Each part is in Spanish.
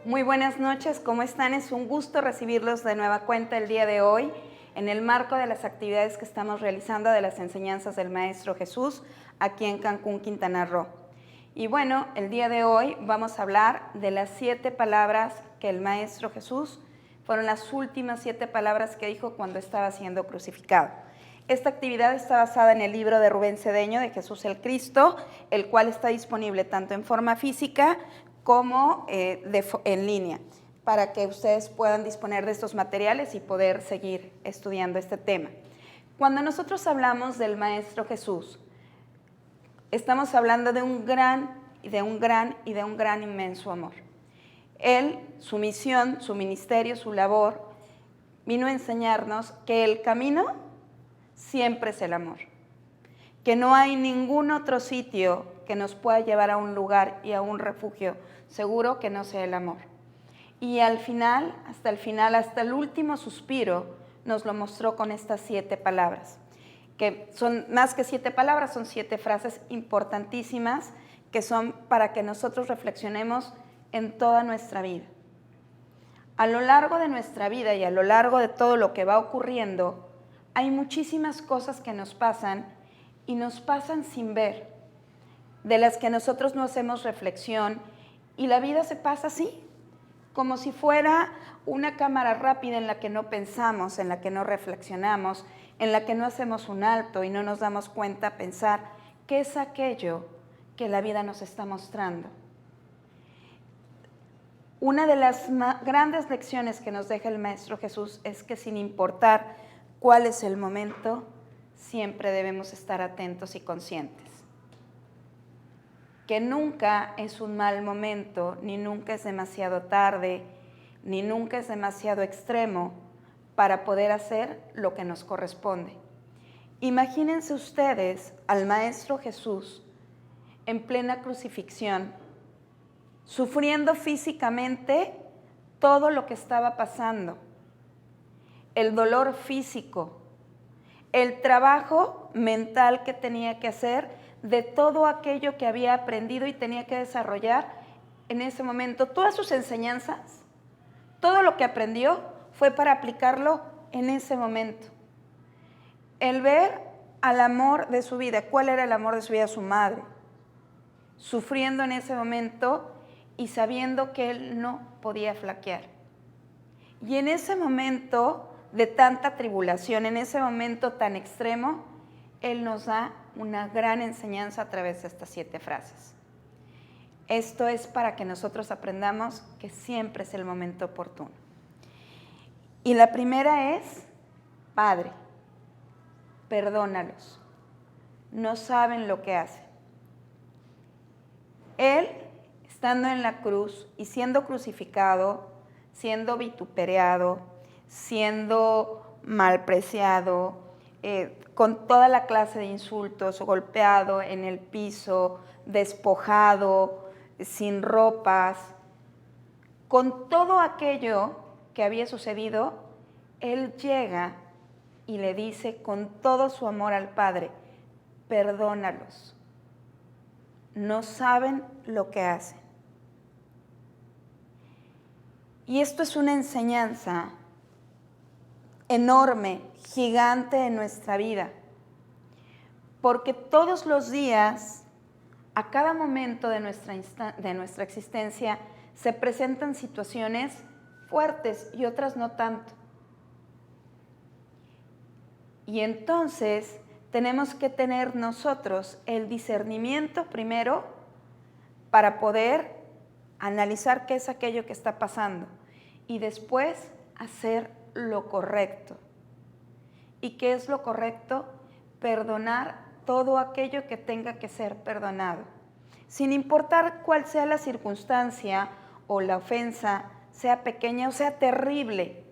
Muy buenas noches, ¿cómo están? Es un gusto recibirlos de nueva cuenta el día de hoy en el marco de las actividades que estamos realizando de las enseñanzas del Maestro Jesús aquí en Cancún, Quintana Roo. Y bueno, el día de hoy vamos a hablar de las 7 palabras que el Maestro Jesús, fueron las últimas 7 palabras que dijo cuando estaba siendo crucificado. Esta actividad está basada en el libro de Rubén Cedeño de Jesús el Cristo, el cual está disponible tanto en forma física como en línea, para que ustedes puedan disponer de estos materiales y poder seguir estudiando este tema. Cuando nosotros hablamos del Maestro Jesús, estamos hablando de un gran inmenso amor. Él, su misión, su ministerio, su labor, vino a enseñarnos que el camino siempre es el amor, que no hay ningún otro sitio que nos pueda llevar a un lugar y a un refugio seguro que no sea el amor. Y al final, hasta el último suspiro, nos lo mostró con estas 7 palabras, que son más que 7 palabras, son 7 frases importantísimas que son para que nosotros reflexionemos en toda nuestra vida. A lo largo de nuestra vida y a lo largo de todo lo que va ocurriendo, hay muchísimas cosas que nos pasan y nos pasan sin ver, de las que nosotros no hacemos reflexión, y la vida se pasa así, como si fuera una cámara rápida en la que no pensamos, en la que no reflexionamos, en la que no hacemos un alto y no nos damos cuenta a pensar qué es aquello que la vida nos está mostrando. Una de las grandes lecciones que nos deja el Maestro Jesús es que sin importar cuál es el momento, siempre debemos estar atentos y conscientes. Que nunca es un mal momento, ni nunca es demasiado tarde, ni nunca es demasiado extremo para poder hacer lo que nos corresponde. Imagínense ustedes al Maestro Jesús en plena crucifixión, sufriendo físicamente todo lo que estaba pasando, el dolor físico, el trabajo mental que tenía que hacer de todo aquello que había aprendido y tenía que desarrollar en ese momento. Todas sus enseñanzas, todo lo que aprendió fue para aplicarlo en ese momento. El ver al amor de su vida, ¿cuál era el amor de su vida? Su madre, sufriendo en ese momento y sabiendo que él no podía flaquear. Y en ese momento de tanta tribulación, en ese momento tan extremo, él nos da una gran enseñanza a través de estas 7 frases. Esto es para que nosotros aprendamos que siempre es el momento oportuno. Y la primera es: Padre, perdónalos, no saben lo que hacen. Él, estando en la cruz y siendo crucificado, siendo vituperado, siendo malpreciado, con toda la clase de insultos, golpeado en el piso, despojado, sin ropas, con todo aquello que había sucedido, él llega y le dice con todo su amor al Padre: perdónalos, no saben lo que hacen. Y esto es una enseñanza enorme, gigante en nuestra vida, porque todos los días, a cada momento de nuestra existencia, se presentan situaciones fuertes y otras no tanto. Y entonces tenemos que tener nosotros el discernimiento primero para poder analizar qué es aquello que está pasando y después hacer lo correcto. ¿Y qué es lo correcto? Perdonar todo aquello que tenga que ser perdonado, sin importar cuál sea la circunstancia o la ofensa, sea pequeña o sea terrible.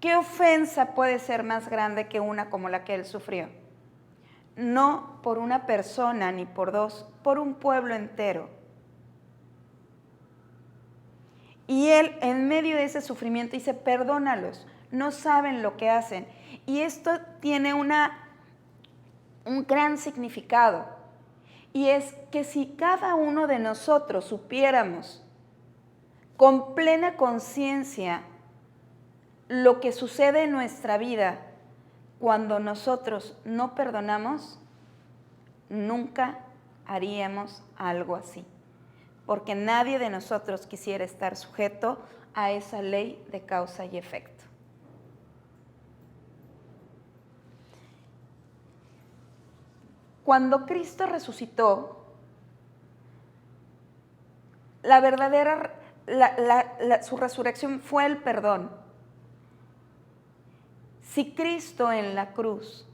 ¿Qué ofensa puede ser más grande que una como la que él sufrió? No por una persona ni por 2, por un pueblo entero. Y él, en medio de ese sufrimiento, dice: perdónalos, no saben lo que hacen. Y esto tiene un gran significado. Y es que si cada uno de nosotros supiéramos con plena conciencia lo que sucede en nuestra vida cuando nosotros no perdonamos, nunca haríamos algo así, porque nadie de nosotros quisiera estar sujeto a esa ley de causa y efecto. Cuando Cristo resucitó, su resurrección fue el perdón. Si Cristo en la cruz,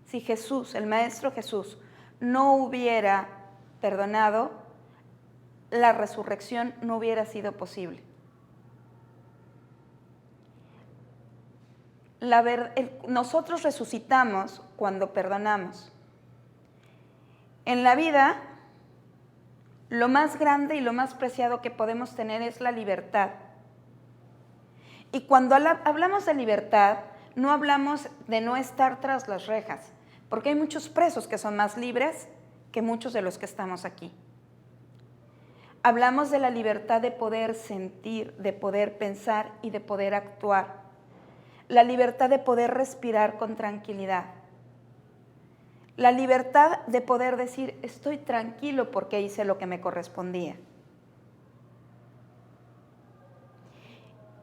si Jesús, el Maestro Jesús, no hubiera perdonado, la resurrección no hubiera sido posible. Nosotros resucitamos cuando perdonamos. En la vida, lo más grande y lo más preciado que podemos tener es la libertad. Y cuando hablamos de libertad, no hablamos de no estar tras las rejas, porque hay muchos presos que son más libres que muchos de los que estamos aquí. Hablamos de la libertad de poder sentir, de poder pensar y de poder actuar. La libertad de poder respirar con tranquilidad. La libertad de poder decir, estoy tranquilo porque hice lo que me correspondía.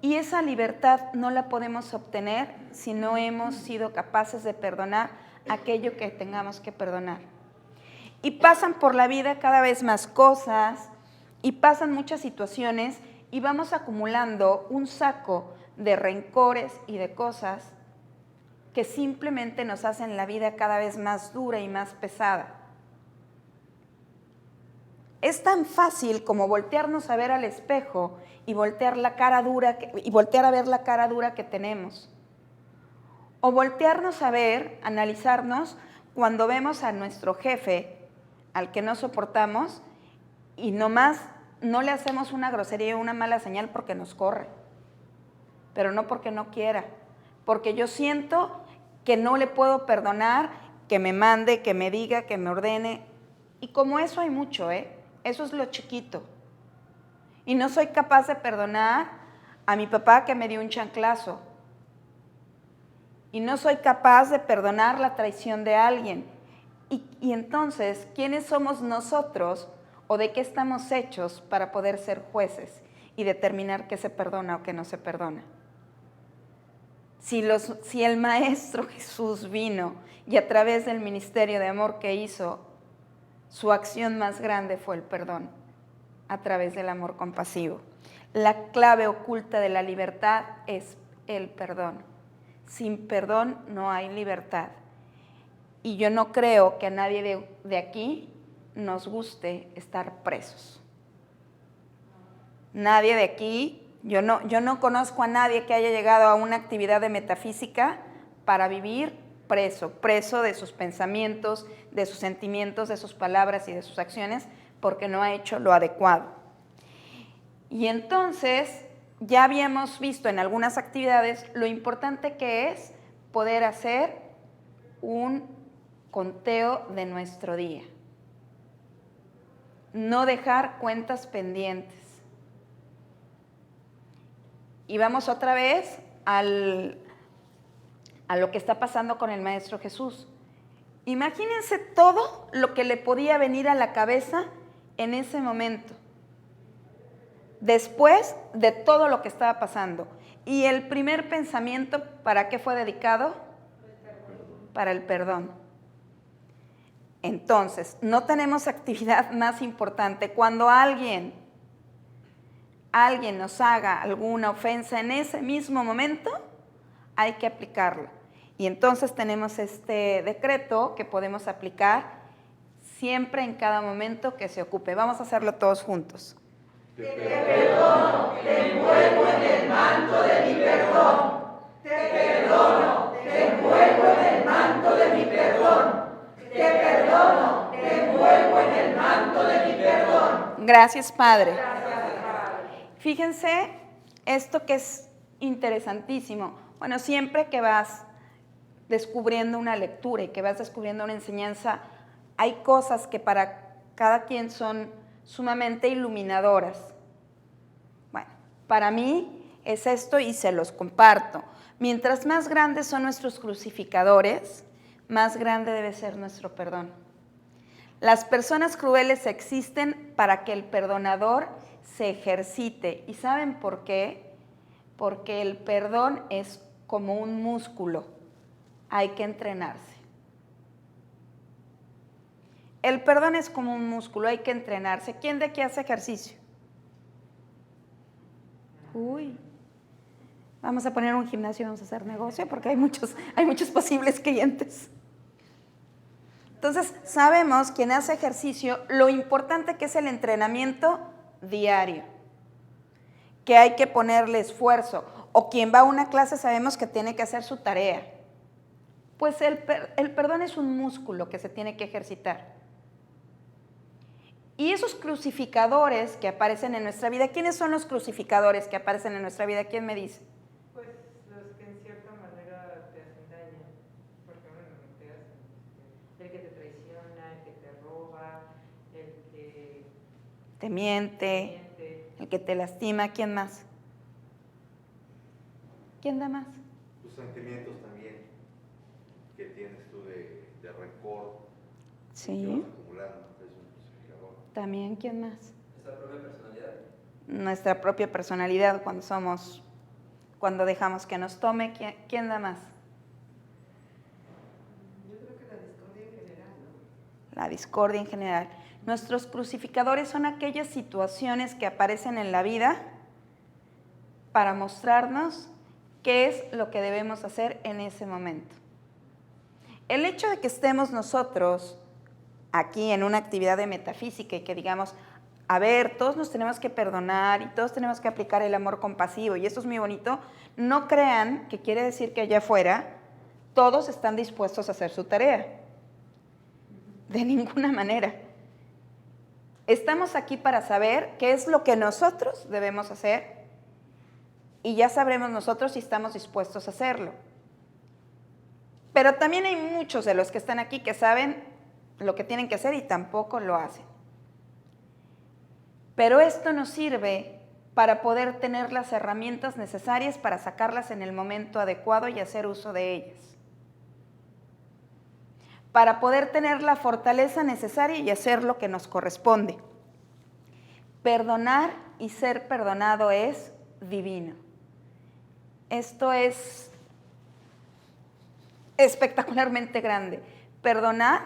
Y esa libertad no la podemos obtener si no hemos sido capaces de perdonar aquello que tengamos que perdonar. Y pasan por la vida cada vez más cosas y pasan muchas situaciones y vamos acumulando un saco de rencores y de cosas que simplemente nos hacen la vida cada vez más dura y más pesada. Es tan fácil como voltearnos a ver al espejo y voltear a ver la cara dura que tenemos. O voltearnos a ver, analizarnos cuando vemos a nuestro jefe, al que no soportamos, y nomás no le hacemos una grosería o una mala señal porque nos corre, pero no porque no quiera, porque yo siento que no le puedo perdonar, que me mande, que me diga, que me ordene. Y como eso hay mucho, eso es lo chiquito. Y no soy capaz de perdonar a mi papá que me dio un chanclazo. Y no soy capaz de perdonar la traición de alguien. Y entonces, ¿quiénes somos nosotros o de qué estamos hechos para poder ser jueces y determinar qué se perdona o qué no se perdona? Si el Maestro Jesús vino y a través del ministerio de amor que hizo, su acción más grande fue el perdón, a través del amor compasivo. La clave oculta de la libertad es el perdón. Sin perdón no hay libertad. Y yo no creo que a nadie de aquí nos guste estar presos. Nadie de aquí... Yo no conozco a nadie que haya llegado a una actividad de metafísica para vivir preso de sus pensamientos, de sus sentimientos, de sus palabras y de sus acciones, porque no ha hecho lo adecuado. Y entonces, ya habíamos visto en algunas actividades lo importante que es poder hacer un conteo de nuestro día. No dejar cuentas pendientes. Y vamos otra vez a lo que está pasando con el Maestro Jesús. Imagínense todo lo que le podía venir a la cabeza en ese momento, después de todo lo que estaba pasando. Y el primer pensamiento, ¿para qué fue dedicado? Para el perdón. Entonces, no tenemos actividad más importante. Cuando alguien nos haga alguna ofensa en ese mismo momento, hay que aplicarla. Y entonces tenemos este decreto que podemos aplicar siempre en cada momento que se ocupe. Vamos a hacerlo todos juntos. Te perdono, te envuelvo en el manto de mi perdón. Te perdono, te envuelvo en el manto de mi perdón. Te perdono, te envuelvo en el manto de mi perdón. Gracias, Padre. Fíjense esto que es interesantísimo. Bueno, siempre que vas descubriendo una lectura y que vas descubriendo una enseñanza, hay cosas que para cada quien son sumamente iluminadoras. Bueno, Para mí es esto y se los comparto. Mientras más grandes son nuestros crucificadores, más grande debe ser nuestro perdón. Las personas crueles existen para que el perdonador se ejercite. ¿Y saben por qué? Porque el perdón es como un músculo. Hay que entrenarse. El perdón es como un músculo, hay que entrenarse. ¿Quién de aquí hace ejercicio? Uy, vamos a poner un gimnasio y vamos a hacer negocio porque hay muchos posibles clientes. Entonces, sabemos quien hace ejercicio, lo importante que es el entrenamiento diario, que hay que ponerle esfuerzo. O quien va a una clase sabemos que tiene que hacer su tarea. Pues el perdón es un músculo que se tiene que ejercitar. Y esos crucificadores que aparecen en nuestra vida, ¿quiénes son los crucificadores que aparecen en nuestra vida? ¿Quién me dice? Pues los que en cierta manera te hacen daño, porque bueno, te hacen, el que te traiciona, el que te roba, el que Te miente, el que te lastima, ¿quién más? ¿Quién da más? Tus sentimientos también, que tienes tú de rencor, Sí. que vas acumulando, es un crucificador. También, ¿quién más? ¿Nuestra propia personalidad? Nuestra propia personalidad cuando dejamos que nos tome, ¿quién da más? yo creo que la discordia en general, ¿no? La discordia en general. Nuestros crucificadores son aquellas situaciones que aparecen en la vida para mostrarnos qué es lo que debemos hacer en ese momento. El hecho de que estemos nosotros aquí en una actividad de metafísica y que digamos, a ver, todos nos tenemos que perdonar y todos tenemos que aplicar el amor compasivo y esto es muy bonito, no crean que quiere decir que allá afuera todos están dispuestos a hacer su tarea. De ninguna manera. Estamos aquí para saber qué es lo que nosotros debemos hacer y ya sabremos nosotros si estamos dispuestos a hacerlo. Pero también hay muchos de los que están aquí que saben lo que tienen que hacer y tampoco lo hacen. Pero esto nos sirve para poder tener las herramientas necesarias para sacarlas en el momento adecuado y hacer uso de ellas. Para poder tener la fortaleza necesaria y hacer lo que nos corresponde. Perdonar y ser perdonado es divino. Esto es espectacularmente grande. Perdonar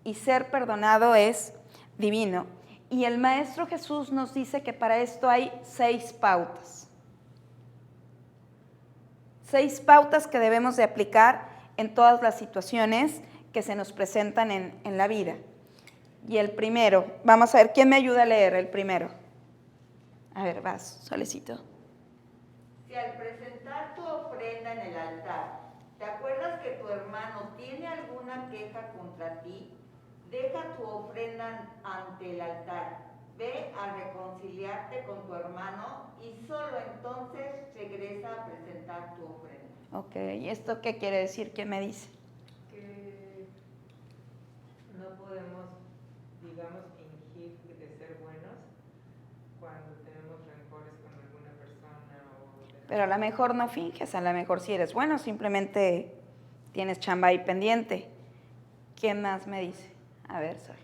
y ser perdonado es divino. Y el Maestro Jesús nos dice que para esto hay 6 pautas. 6 pautas que debemos de aplicar en todas las situaciones que se nos presentan en la vida. Y el primero, vamos a ver, ¿quién me ayuda a leer el primero? A ver, vas, Solecito. Si al presentar tu ofrenda en el altar, te acuerdas que tu hermano tiene alguna queja contra ti, deja tu ofrenda ante el altar, ve a reconciliarte con tu hermano y solo entonces regresa a presentar tu ofrenda. Ok, ¿y esto qué quiere decir? ¿Quién me dice? Que no podemos, digamos, fingir de ser buenos cuando tenemos rencores con alguna persona Pero a lo mejor no finges, a lo mejor si eres bueno, simplemente tienes chamba ahí pendiente. ¿Quién más me dice? A ver, Sol.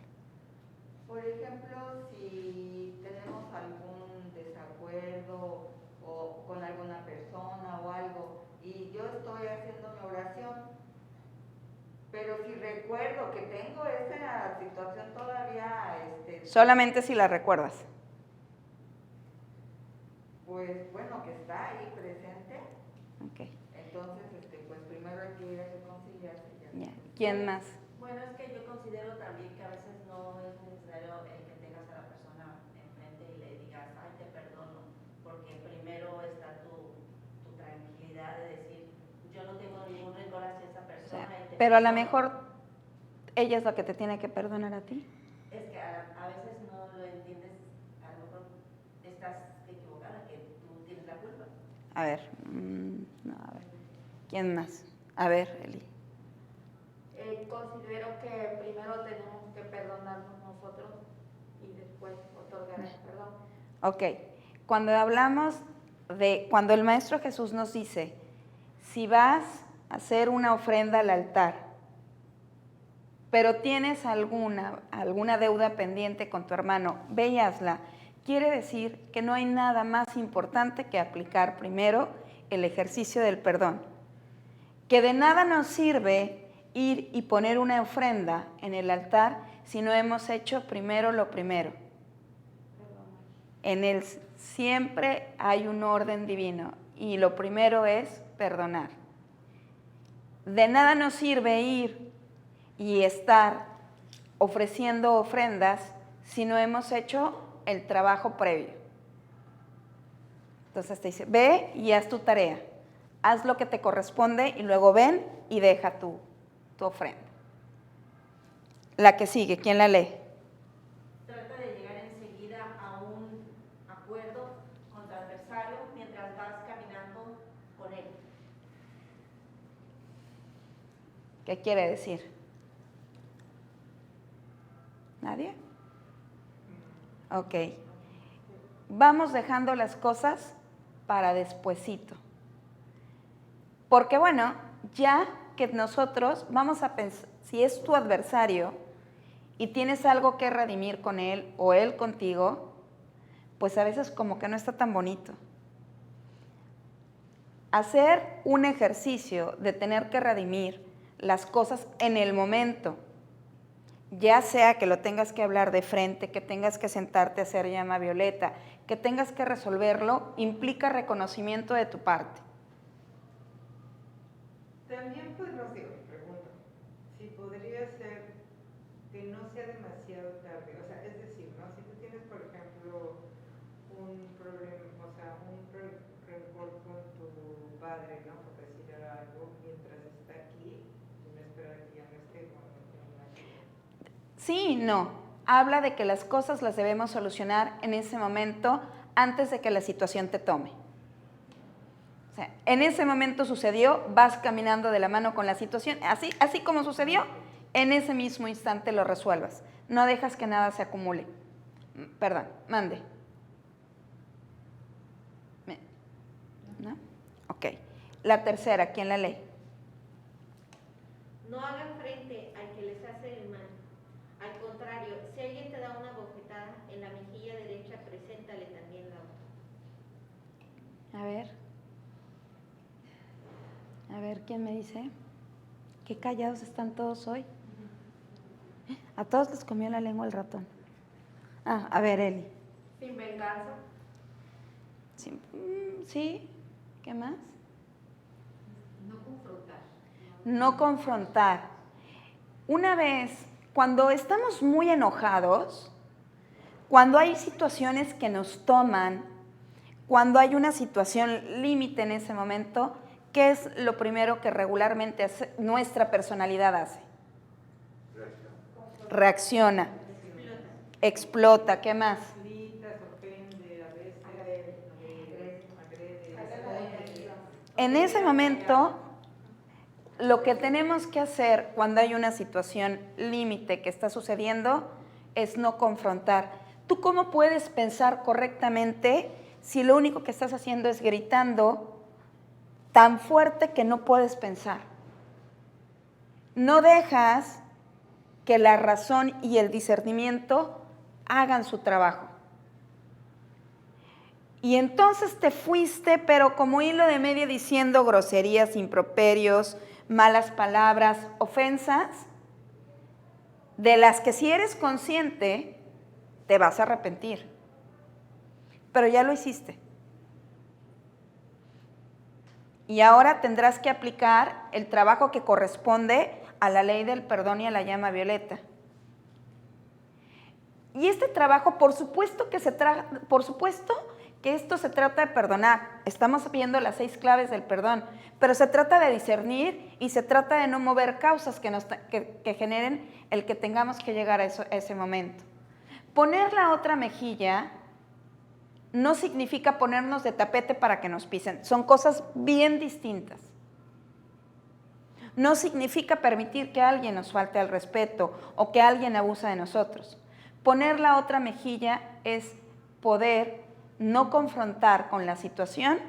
Por ejemplo, si tenemos algún desacuerdo o con alguna persona o algo y yo estoy haciendo mi oración, pero si recuerdo que tengo esa situación todavía... Solamente si la recuerdas. Pues bueno, que está ahí presente. Ok, Entonces, pues primero hay que ir a reconciliarse. ya. ¿Quién más? Bueno, es que yo considero también que a veces no es necesario el que tengas a la persona enfrente y le digas, ay, te perdono, porque primero está tu tranquilidad de decir, yo no tengo ningún rencor hacia esa persona. O sea, y te pero a lo perdono. mejor ella es la que te tiene que perdonar a ti. Es que a veces no lo entiendes, a lo mejor estás equivocada, que tú tienes la culpa. A ver, no, a ver. ¿Quién más? A ver, Eli. Considero que primero tenemos que perdonarnos nosotros y después otorgar el perdón. Ok. cuando hablamos cuando el Maestro Jesús nos dice, si vas a hacer una ofrenda al altar, pero tienes alguna deuda pendiente con tu hermano, ve y hazla. Quiere decir que no hay nada más importante que aplicar primero el ejercicio del perdón. Que de nada nos sirve ir y poner una ofrenda en el altar si no hemos hecho primero lo primero. En él siempre hay un orden divino y lo primero es perdonar. De nada nos sirve ir y estar ofreciendo ofrendas si no hemos hecho el trabajo previo. Entonces te dice, ve y haz tu tarea, haz lo que te corresponde y luego ven y deja tu ofrenda. La que sigue, ¿quién la lee? Trata de llegar enseguida a un acuerdo con tu adversario mientras vas caminando con él. ¿Qué quiere decir? ¿Nadie? Ok. Vamos dejando las cosas para despuesito. Porque bueno, ya que nosotros vamos a pensar, si es tu adversario y tienes algo que redimir con él o él contigo, pues a veces como que no está tan bonito. Hacer un ejercicio de tener que redimir las cosas en el momento, ya sea que lo tengas que hablar de frente, que tengas que sentarte a hacer llama violeta, que tengas que resolverlo, implica reconocimiento de tu parte. También, pues, no sé, me pregunto, si podría ser que no sea demasiado tarde, o sea, es decir, ¿no? Si tú tienes, por ejemplo, un problema, o sea, un rencor con tu padre, ¿no? Por decir algo, mientras está aquí, y no esperar que ya no esté, cuando no tiene nada que ver. Sí, no. Habla de que las cosas las debemos solucionar en ese momento antes de que la situación te tome. O sea, en ese momento sucedió, vas caminando de la mano con la situación, así como sucedió, en ese mismo instante lo resuelvas. No dejas que nada se acumule. Perdón, mande. ¿No? Ok. La tercera, ¿quién la lee? No hagan frente al que les hace el mal. Al contrario, si alguien te da una bofetada en la mejilla derecha, preséntale también la otra. A ver, ¿quién me dice? Qué callados están todos hoy. A todos les comió la lengua el ratón. A ver, Eli. Sin venganza. Sí, ¿qué más? No confrontar. No confrontar. Una vez, cuando estamos muy enojados, cuando hay situaciones que nos toman, cuando hay una situación límite en ese momento, ¿qué es lo primero que regularmente nuestra personalidad hace? Reacciona. Explota. ¿Qué más? Gritas, ofende, a veces, agrede. En ese momento, lo que tenemos que hacer cuando hay una situación límite que está sucediendo es no confrontar. ¿Tú cómo puedes pensar correctamente si lo único que estás haciendo es gritando tan fuerte que no puedes pensar? No dejas que la razón y el discernimiento hagan su trabajo. Y entonces te fuiste, pero como hilo de media diciendo groserías, improperios, malas palabras, ofensas, de las que si eres consciente, te vas a arrepentir. Pero ya lo hiciste. Y ahora tendrás que aplicar el trabajo que corresponde a la ley del perdón y a la llama violeta. Y este trabajo, por supuesto que esto se trata de perdonar. Estamos viendo las 6 claves del perdón, pero se trata de discernir y se trata de no mover causas que generen el que tengamos que llegar a ese momento. Poner la otra mejilla no significa ponernos de tapete para que nos pisen. Son cosas bien distintas. No significa permitir que alguien nos falte al respeto o que alguien abusa de nosotros. Poner la otra mejilla es poder no confrontar con la situación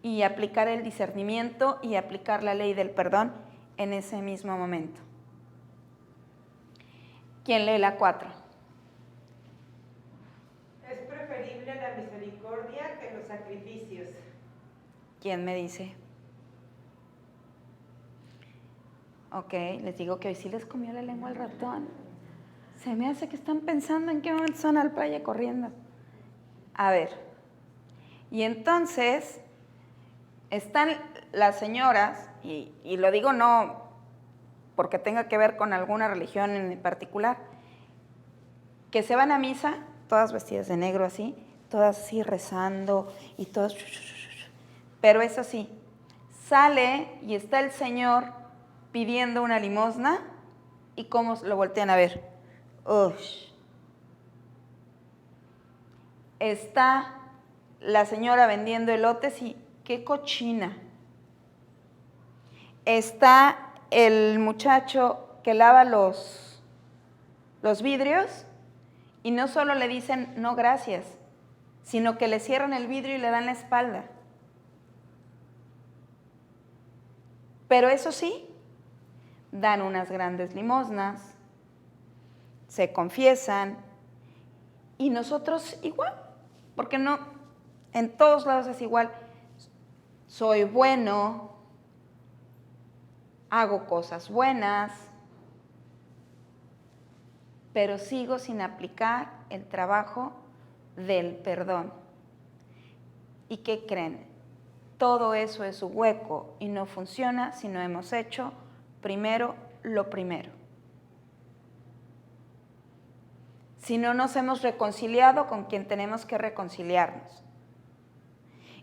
y aplicar el discernimiento y aplicar la ley del perdón en ese mismo momento. ¿Quién lee la 4? Es preferible la misericordia que los sacrificios. ¿Quién me dice? Ok, les digo que hoy sí les comió la lengua el ratón. Se me hace que están pensando en qué momento son al playa corriendo. A ver, y entonces están las señoras, y lo digo no porque tenga que ver con alguna religión en particular, que se van a misa, todas vestidas de negro así, todas así rezando y todas... Pero eso sí, sale y está el Señor pidiendo una limosna y cómo lo voltean a ver. Ush. Está la señora vendiendo elotes y qué cochina. Está el muchacho que lava los vidrios y no solo le dicen no gracias, sino que le cierran el vidrio y le dan la espalda. Pero eso sí, dan unas grandes limosnas, se confiesan y nosotros igual, porque no, en todos lados es igual. Soy bueno, hago cosas buenas, pero sigo sin aplicar el trabajo del perdón. ¿Y qué creen? Todo eso es un hueco y no funciona si no hemos hecho primero lo primero. Si no nos hemos reconciliado con quien tenemos que reconciliarnos.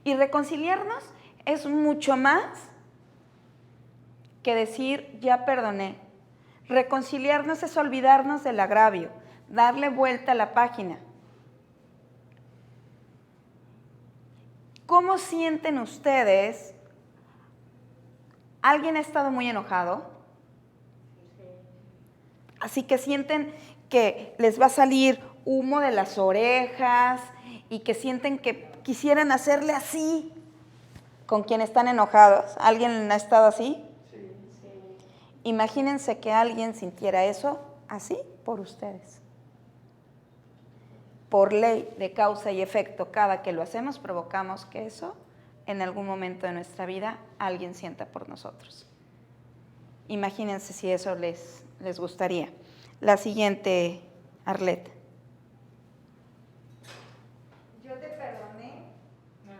Y reconciliarnos es mucho más que decir ya perdoné. Reconciliarnos es olvidarnos del agravio, darle vuelta a la página. ¿Cómo sienten ustedes? ¿Alguien ha estado muy enojado? Así que sienten que les va a salir humo de las orejas y que sienten que quisieran hacerle así con quien están enojados. ¿Alguien ha estado así? Sí. Imagínense que alguien sintiera eso así por ustedes. Por ley de causa y efecto, cada que lo hacemos, provocamos que eso, en algún momento de nuestra vida, alguien sienta por nosotros. Imagínense si eso les gustaría. La siguiente, Arlette. Yo te perdoné. No,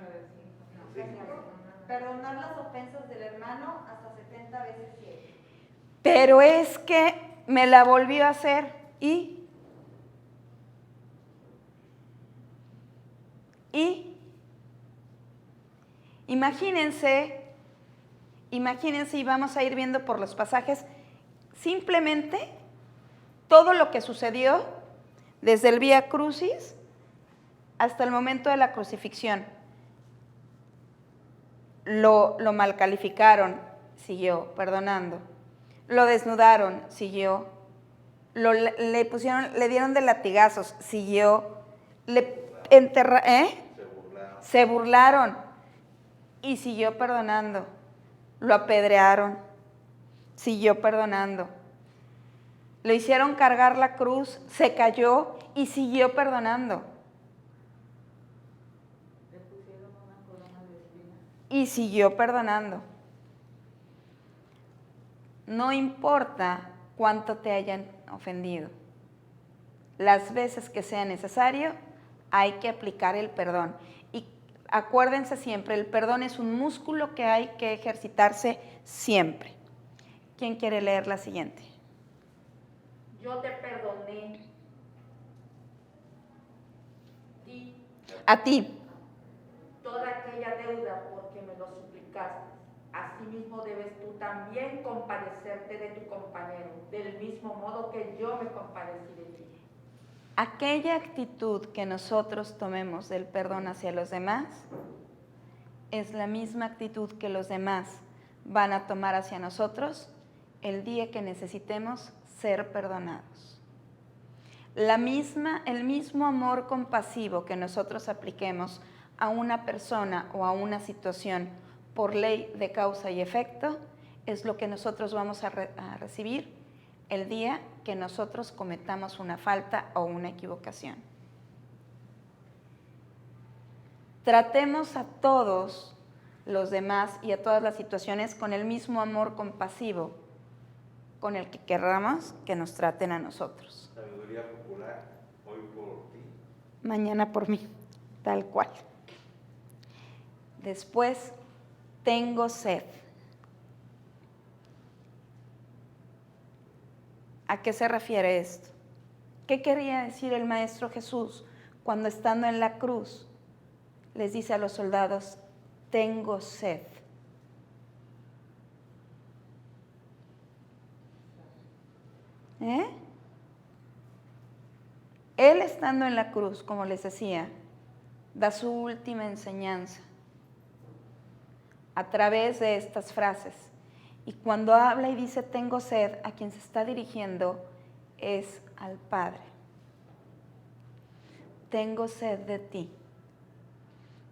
Perdonar las ofensas del hermano hasta 70 veces 7. Pero es que me la volvió a hacer y imagínense y vamos a ir viendo por los pasajes simplemente todo lo que sucedió desde el Vía Crucis hasta el momento de la crucifixión. Lo mal calificaron, siguió perdonando. Lo desnudaron, siguió. Le dieron de latigazos, siguió. Se burlaron y siguió perdonando. Lo apedrearon, siguió perdonando. Lo hicieron cargar la cruz, se cayó y siguió perdonando. Le pusieron una corona de espinas. Y siguió perdonando. No importa cuánto te hayan ofendido. Las veces que sea necesario, hay que aplicar el perdón. Y acuérdense siempre, el perdón es un músculo que hay que ejercitarse siempre. ¿Quién quiere leer la siguiente? Yo te perdoné. A ti. Toda aquella deuda porque me lo suplicaste. Asimismo debes tú también compadecerte de tu compañero, del mismo modo que yo me compadecí de ti. Aquella actitud que nosotros tomemos del perdón hacia los demás es la misma actitud que los demás van a tomar hacia nosotros el día que necesitemos ser perdonados. el mismo amor compasivo que nosotros apliquemos a una persona o a una situación por ley de causa y efecto, es lo que nosotros vamos a recibir el día que nosotros cometamos una falta o una equivocación. Tratemos a todos los demás y a todas las situaciones con el mismo amor compasivo con el que querramos que nos traten a nosotros. Sabiduría popular, hoy por ti. Mañana por mí, tal cual. Después, tengo sed. ¿A qué se refiere esto? ¿Qué quería decir el Maestro Jesús cuando estando en la cruz les dice a los soldados, tengo sed? Él estando en la cruz, como les decía, da su última enseñanza a través de estas frases. Y cuando habla y dice tengo sed, a quien se está dirigiendo es al Padre. Tengo sed de ti,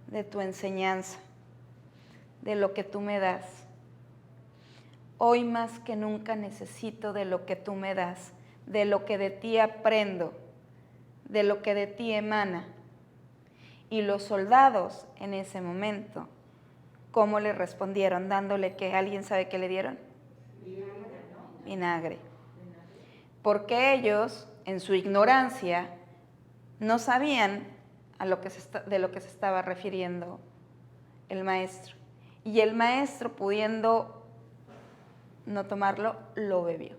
de tu enseñanza, de lo que tú me das. Hoy más que nunca necesito de lo que tú me das, de lo que de ti aprendo, de lo que de ti emana. Y los soldados en ese momento, ¿cómo le respondieron? Dándole que alguien sabe qué le dieron. Vinagre. Porque ellos, en su ignorancia, no sabían de lo que se estaba refiriendo el maestro. Y el maestro, pudiendo no tomarlo, lo bebió.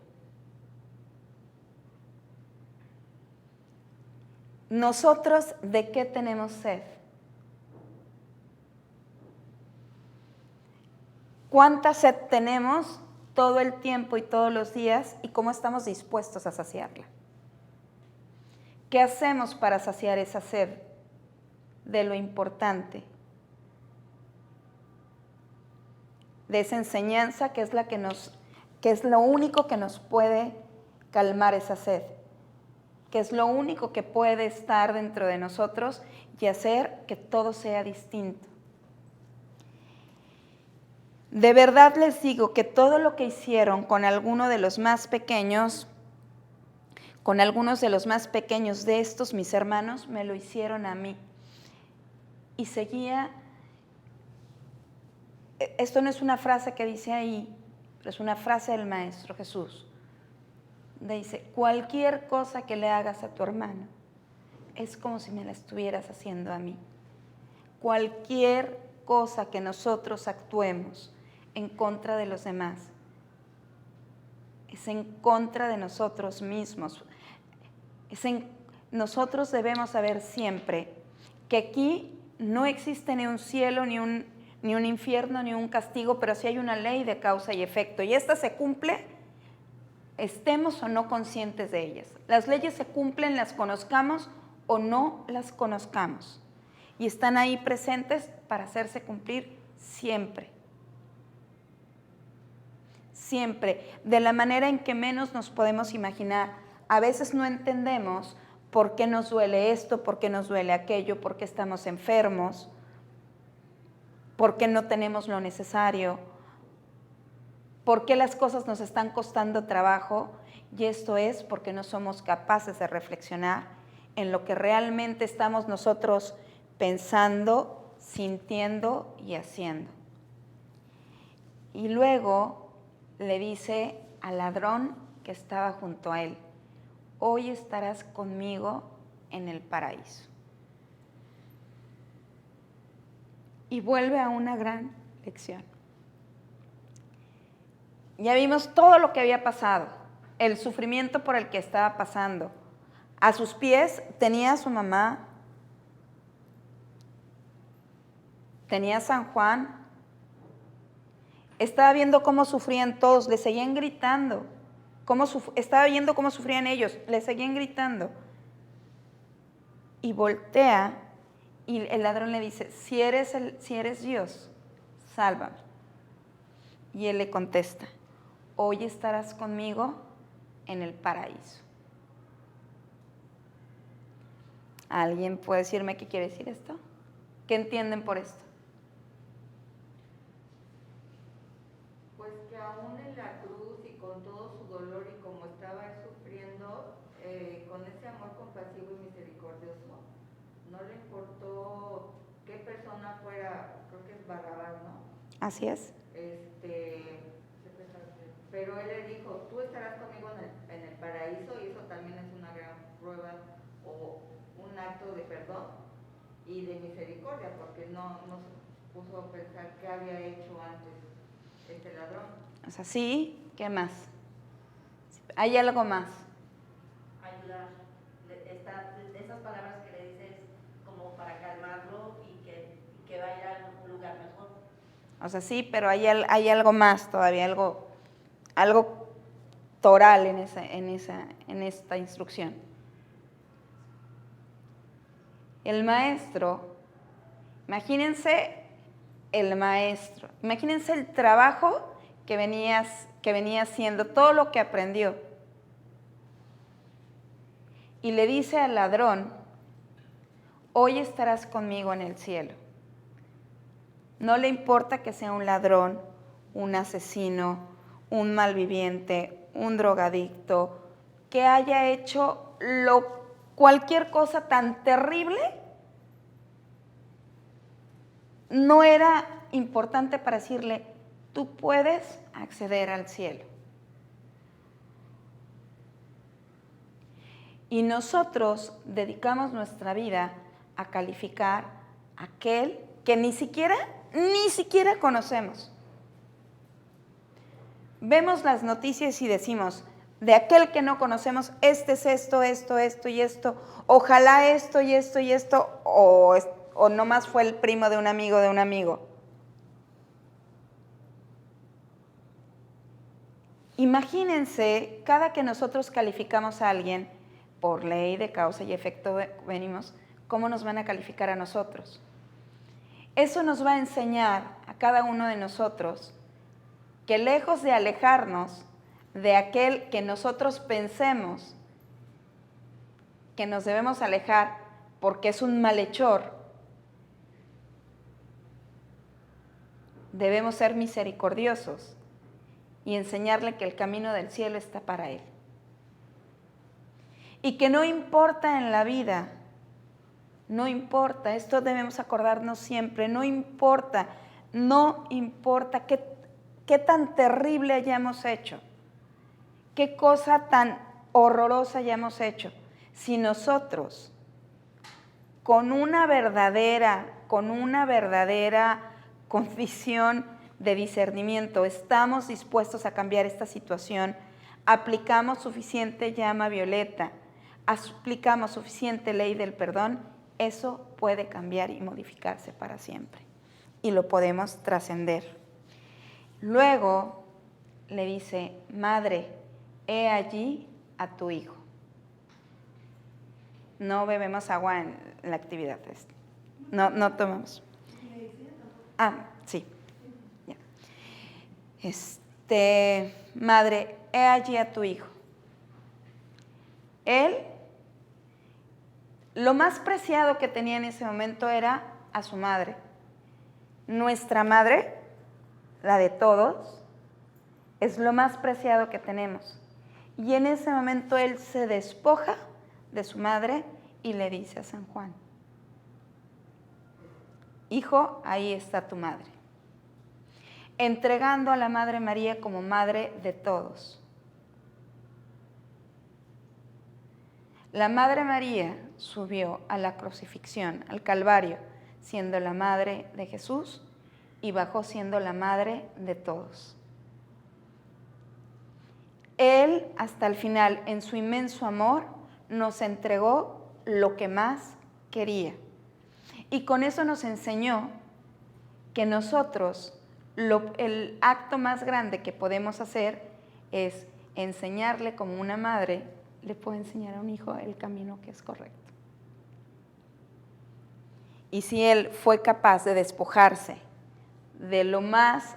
Nosotros, ¿de qué tenemos sed? ¿Cuánta sed tenemos todo el tiempo y todos los días y cómo estamos dispuestos a saciarla? ¿Qué hacemos para saciar esa sed de lo importante? De esa enseñanza que es lo único que nos puede calmar esa sed, que es lo único que puede estar dentro de nosotros y hacer que todo sea distinto. De verdad les digo que todo lo que hicieron con algunos de los más pequeños de estos mis hermanos, me lo hicieron a mí. Y seguía, esto no es una frase que dice ahí, pero es una frase del Maestro Jesús. Dice, cualquier cosa que le hagas a tu hermano es como si me la estuvieras haciendo a mí. Cualquier cosa que nosotros actuemos en contra de los demás es en contra de nosotros mismos. Nosotros debemos saber siempre que aquí no existe ni un cielo, ni un infierno, ni un castigo, pero sí hay una ley de causa y efecto. Y esta se cumple, estemos o no conscientes de ellas. Las leyes se cumplen, las conozcamos o no las conozcamos. Y están ahí presentes para hacerse cumplir siempre. Siempre, de la manera en que menos nos podemos imaginar. A veces no entendemos por qué nos duele esto, por qué nos duele aquello, por qué estamos enfermos, por qué no tenemos lo necesario, por qué las cosas nos están costando trabajo, y esto es porque no somos capaces de reflexionar en lo que realmente estamos nosotros pensando, sintiendo y haciendo. Y luego le dice al ladrón que estaba junto a él, hoy estarás conmigo en el paraíso. Y vuelve a una gran lección. Ya vimos todo lo que había pasado, el sufrimiento por el que estaba pasando. A sus pies tenía a su mamá, tenía a San Juan. Estaba viendo cómo sufrían todos, le seguían gritando. Estaba viendo cómo sufrían ellos, le seguían gritando. Y voltea y el ladrón le dice, si eres Dios, sálvame. Y él le contesta, hoy estarás conmigo en el paraíso. ¿Alguien puede decirme qué quiere decir esto? ¿Qué entienden por esto? Pues que aún en la cruz y con todo su dolor y como estaba él sufriendo, con ese amor compasivo y misericordioso, no le importó qué persona fuera, creo que es Barrabás, ¿no? Así es. Pero él le dijo, tú estarás conmigo en el paraíso, y eso también es una gran prueba o un acto de perdón y de misericordia, porque no se puso a pensar qué había hecho antes este ladrón. O sea, sí, ¿qué más? ¿Hay algo más? Ayudar. Esas palabras que le dices como para calmarlo y que va a ir a un lugar mejor. O sea, sí, pero hay algo más todavía, algo toral en esta instrucción. El maestro, imagínense el maestro, imagínense el trabajo que venía haciendo, todo lo que aprendió. Y le dice al ladrón, hoy estarás conmigo en el cielo. No le importa que sea un ladrón, un asesino, un malviviente, un drogadicto, que haya hecho cualquier cosa tan terrible, no era importante para decirle, tú puedes acceder al cielo. Y nosotros dedicamos nuestra vida a calificar a aquel que ni siquiera conocemos. Vemos las noticias y decimos, de aquel que no conocemos, este es esto y esto, ojalá esto y esto y esto, o nomás fue el primo de un amigo. Imagínense, cada que nosotros calificamos a alguien, por ley de causa y efecto venimos, ¿cómo nos van a calificar a nosotros? Eso nos va a enseñar a cada uno de nosotros que lejos de alejarnos de aquel que nosotros pensemos que nos debemos alejar porque es un malhechor, debemos ser misericordiosos y enseñarle que el camino del cielo está para él. Y que no importa en la vida, no importa, esto debemos acordarnos siempre, no importa qué tan terrible hayamos hecho, qué cosa tan horrorosa hayamos hecho. Si nosotros, con una verdadera condición de discernimiento, estamos dispuestos a cambiar esta situación, aplicamos suficiente llama violeta, aplicamos suficiente ley del perdón, eso puede cambiar y modificarse para siempre. Y lo podemos trascender. Luego le dice, madre, he allí a tu hijo. No bebemos agua en la actividad. No tomamos. Sí. Ya. Madre, he allí a tu hijo. Él, lo más preciado que tenía en ese momento era a su madre. Nuestra madre, la de todos, es lo más preciado que tenemos. Y en ese momento él se despoja de su madre y le dice a San Juan, hijo, ahí está tu madre. Entregando a la Madre María como madre de todos. La Madre María subió a la crucifixión, al Calvario, siendo la madre de Jesús y bajó siendo la madre de todos. Él, hasta el final, en su inmenso amor, nos entregó lo que más quería. Y con eso nos enseñó que nosotros, el acto más grande que podemos hacer es enseñarle como una madre le puede enseñar a un hijo el camino que es correcto. Y si él fue capaz de despojarse de lo más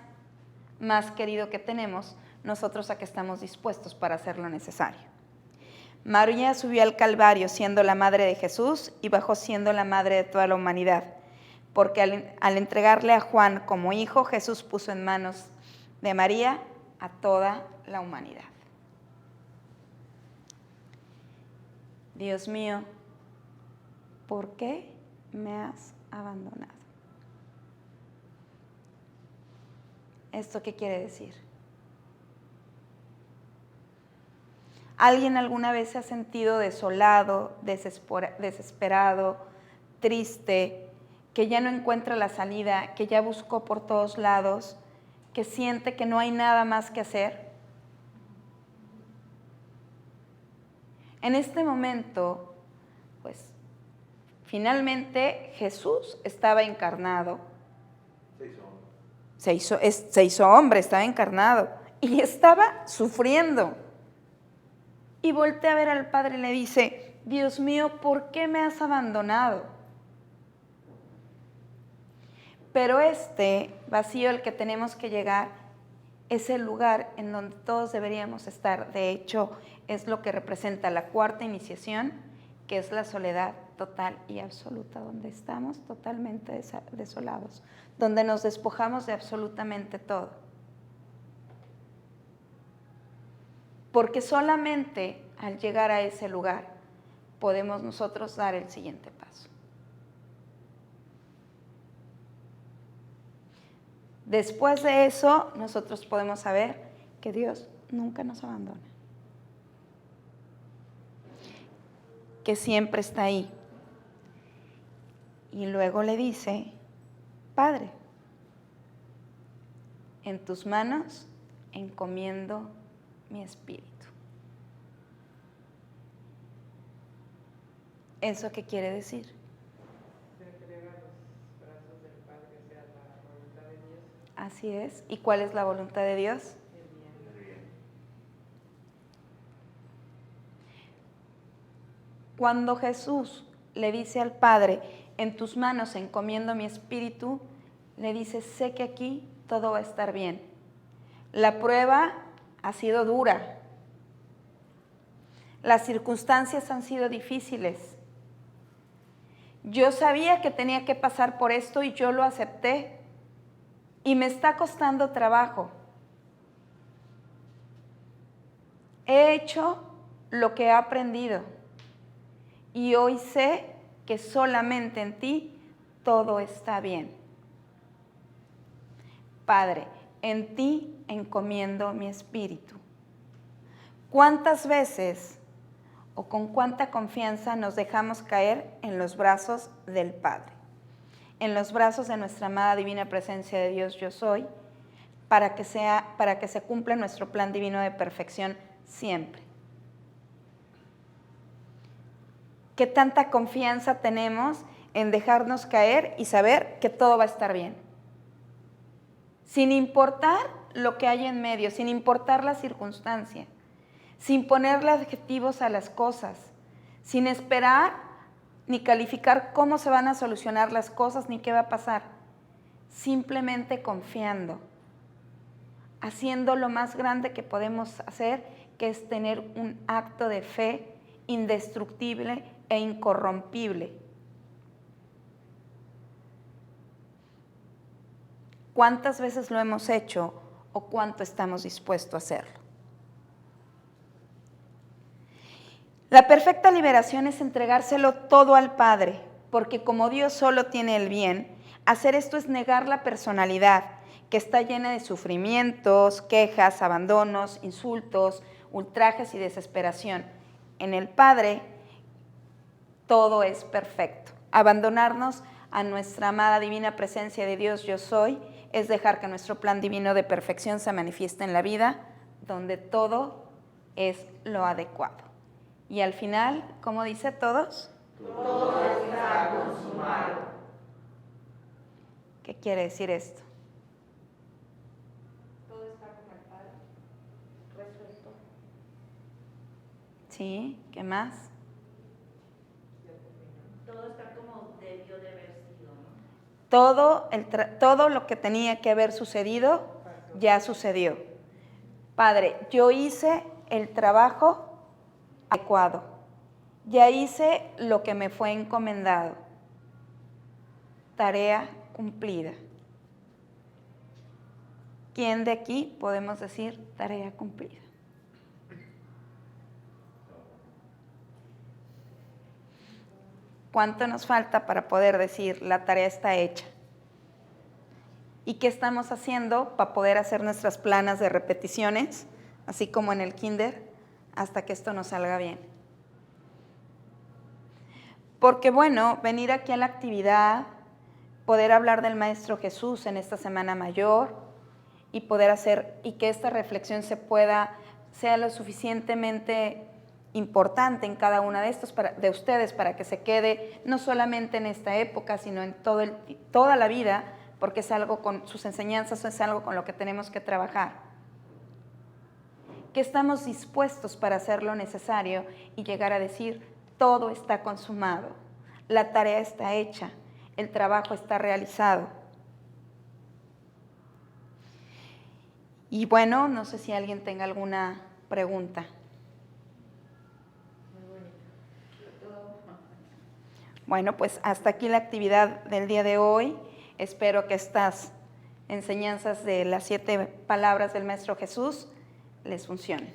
querido que tenemos, nosotros a qué estamos dispuestos para hacer lo necesario. María subió al Calvario siendo la madre de Jesús y bajó siendo la madre de toda la humanidad, porque al entregarle a Juan como hijo, Jesús puso en manos de María a toda la humanidad. Dios mío, ¿por qué me has abandonado? ¿Esto qué quiere decir? ¿Alguien alguna vez se ha sentido desolado, desesperado, triste, que ya no encuentra la salida, que ya buscó por todos lados, que siente que no hay nada más que hacer? En este momento, pues, finalmente Jesús estaba encarnado. Se hizo hombre, estaba encarnado y estaba sufriendo. Y voltea a ver al Padre y le dice, Dios mío, ¿por qué me has abandonado? Pero este vacío al que tenemos que llegar es el lugar en donde todos deberíamos estar. De hecho, es lo que representa la cuarta iniciación, que es la soledad total y absoluta, donde estamos totalmente desolados, donde nos despojamos de absolutamente todo. Porque solamente al llegar a ese lugar podemos nosotros dar el siguiente paso. Después de eso, nosotros podemos saber que Dios nunca nos abandona, que siempre está ahí. Y luego le dice, Padre, en tus manos encomiendo mi espíritu. ¿Eso qué quiere decir? Se entrega a los brazos del Padre, o sea, la voluntad de Dios. Así es. ¿Y cuál es la voluntad de Dios? El bien. Cuando Jesús le dice al Padre, en tus manos encomiendo mi espíritu, le dice, sé que aquí todo va a estar bien. La prueba ha sido dura. Las circunstancias han sido difíciles. Yo sabía que tenía que pasar por esto y yo lo acepté. Y me está costando trabajo. He hecho lo que he aprendido. Y hoy sé que solamente en ti todo está bien. Padre, en ti encomiendo mi espíritu. ¿Cuántas veces o con cuánta confianza nos dejamos caer en los brazos del Padre? En los brazos de nuestra amada divina presencia de Dios yo soy, para que se cumpla nuestro plan divino de perfección siempre. ¿Qué tanta confianza tenemos en dejarnos caer y saber que todo va a estar bien? Sin importar lo que hay en medio, sin importar la circunstancia, sin ponerle adjetivos a las cosas, sin esperar ni calificar cómo se van a solucionar las cosas ni qué va a pasar, simplemente confiando, haciendo lo más grande que podemos hacer, que es tener un acto de fe indestructible e incorrompible. ¿Cuántas veces lo hemos hecho o cuánto estamos dispuestos a hacerlo? La perfecta liberación es entregárselo todo al Padre, porque como Dios solo tiene el bien, hacer esto es negar la personalidad, que está llena de sufrimientos, quejas, abandonos, insultos, ultrajes y desesperación. En el Padre todo es perfecto. Abandonarnos a nuestra amada divina presencia de Dios yo soy es dejar que nuestro plan divino de perfección se manifieste en la vida, donde todo es lo adecuado. Y al final, ¿cómo dice todos? Todo está consumado. ¿Qué quiere decir esto? Todo está con el Padre, resuelto. ¿Sí? ¿Qué más? Todo está como debió de haber sido, ¿no? Todo lo que tenía que haber sucedido, ya sucedió. Padre, yo hice el trabajo adecuado. Ya hice lo que me fue encomendado. Tarea cumplida. ¿Quién de aquí podemos decir tarea cumplida? ¿Cuánto nos falta para poder decir la tarea está hecha? ¿Y qué estamos haciendo para poder hacer nuestras planas de repeticiones, así como en el kinder, hasta que esto nos salga bien? Porque bueno, venir aquí a la actividad, poder hablar del Maestro Jesús en esta Semana Mayor y poder hacer, y que esta reflexión sea lo suficientemente importante en cada una de ustedes para que se quede no solamente en esta época, sino en toda la vida, porque es algo con sus enseñanzas, es algo con lo que tenemos que trabajar. Que estamos dispuestos para hacer lo necesario y llegar a decir, todo está consumado, la tarea está hecha, el trabajo está realizado. Y bueno, no sé si alguien tenga alguna pregunta. Bueno, pues hasta aquí la actividad del día de hoy. Espero que estas enseñanzas de las 7 palabras del Maestro Jesús les funcionen.